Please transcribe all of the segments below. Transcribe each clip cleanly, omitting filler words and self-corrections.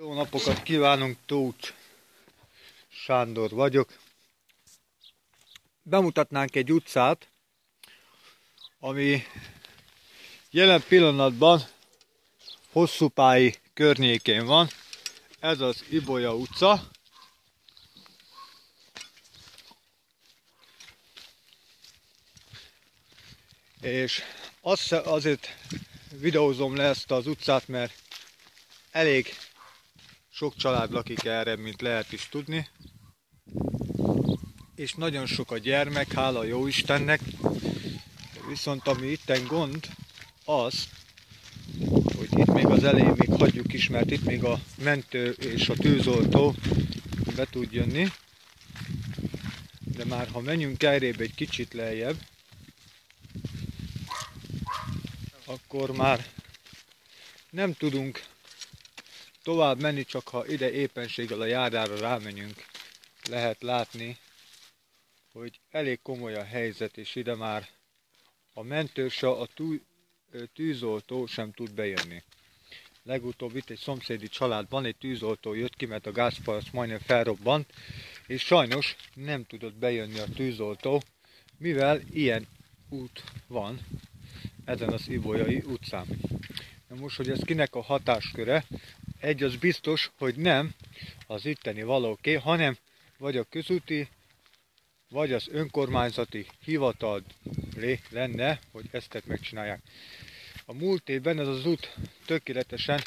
Jó napokat kívánunk, Tóth Sándor vagyok. Bemutatnánk egy utcát, ami jelen pillanatban Hosszúpályi környékén van. Ez az Ibolya utca. És azért videózom le ezt az utcát, mert elég sok család lakik erre, mint lehet is tudni. És nagyon sok a gyermek, hála jó Istennek. Viszont ami itten gond az, hogy itt még az elején még hagyjuk is, mert itt még a mentő és a tűzoltó be tud jönni. De már ha menjünk errébb egy kicsit lejjebb, akkor már nem tudunk tovább menni, csak ha ide éppenséggel a járdára rámenjünk, lehet látni, hogy elég komoly a helyzet, és ide már a mentős, a tűzoltó sem tud bejönni. Legutóbb itt egy szomszédi családban egy tűzoltó jött ki, mert a gázpalac majdnem felrobbant, és sajnos nem tudott bejönni a tűzoltó, mivel ilyen út van ezen az Ibolyai utcán. Na most, hogy ez kinek a hatásköre, egy az biztos, hogy nem az itteni valóké, hanem vagy a közúti, vagy az önkormányzati hivatal lenne, hogy ezt megcsinálják. A múlt évben ez az út tökéletesen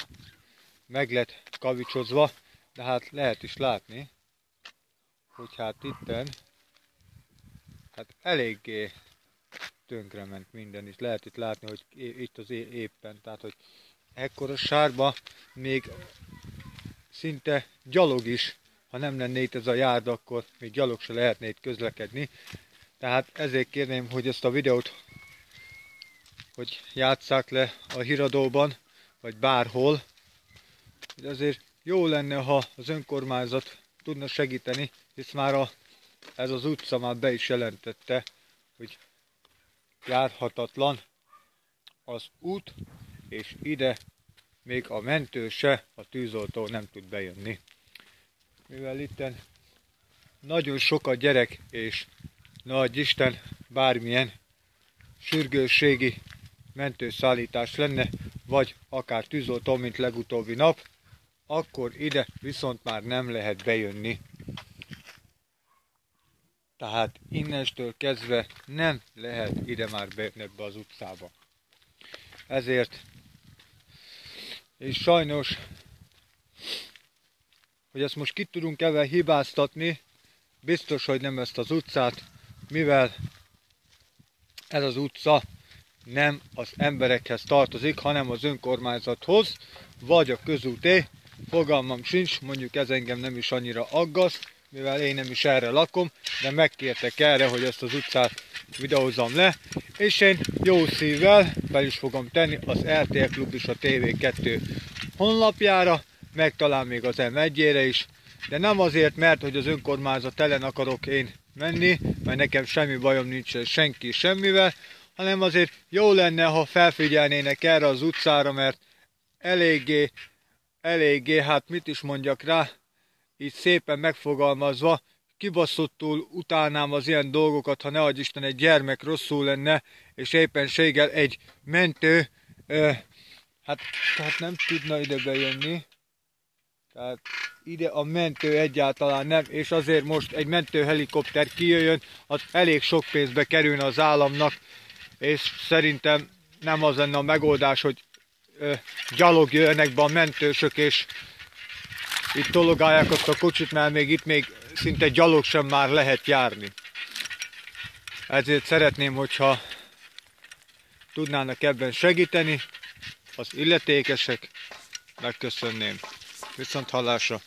meg lett kavicsozva, de hát lehet is látni, hogy hát itten eléggé tönkrement minden is. Lehet itt látni, hogy itt az éppen, tehát hogy ekkora sárba még szinte gyalog is, ha nem lenne itt ez a járda, akkor még gyalog se lehetne itt közlekedni. Tehát ezért kérném, hogy ezt a videót hogy játsszák le a híradóban, vagy bárhol. De azért jó lenne, ha az önkormányzat tudna segíteni, hisz már ez az utca már be is jelentette, hogy járhatatlan az út, és ide még a mentő se, a tűzoltó nem tud bejönni. Mivel itten nagyon sok a gyerek, és nagy Isten bármilyen sürgősségi mentőszállítás lenne, vagy akár tűzoltó, mint legutóbbi nap, akkor ide viszont már nem lehet bejönni. Tehát innestől kezdve nem lehet ide már bejönni ebbe az utcába. Ezért, és sajnos, hogy ezt most ki tudunk ebben hibáztatni, biztos, hogy nem ezt az utcát, mivel ez az utca nem az emberekhez tartozik, hanem az önkormányzathoz, vagy a közúté, fogalmam sincs, mondjuk ez engem nem is annyira aggaszt, mivel én nem is erre lakom, de megkértek erre, hogy ezt az utcát videózzam le, és én jó szívvel fel is fogom tenni az RTL Klub és a TV2 honlapjára, meg talán még az M1-ére is, de nem azért, mert hogy az önkormányzat ellen akarok én menni, mert nekem semmi bajom nincs senki semmivel, hanem azért jó lenne, ha felfigyelnének erre az utcára, mert eléggé, hát mit is mondjak rá, így szépen megfogalmazva, kibaszottul utálnám az ilyen dolgokat, ha ne adj Isten egy gyermek rosszul lenne, és éppenséggel egy mentő, tehát nem tudna ide bejönni. Tehát ide a mentő egyáltalán nem, és azért most egy mentőhelikopter kijöjjön, az elég sok pénzbe kerülne az államnak, és szerintem nem az lenne a megoldás, hogy gyalog jöjjenek be a mentősök, és itt tologálják azt a kocsit, mert még itt még szinte gyalog sem már lehet járni. Ezért szeretném, hogyha tudnának ebben segíteni, az illetékesek, megköszönném. Viszont hallásra,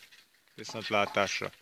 viszont látásra.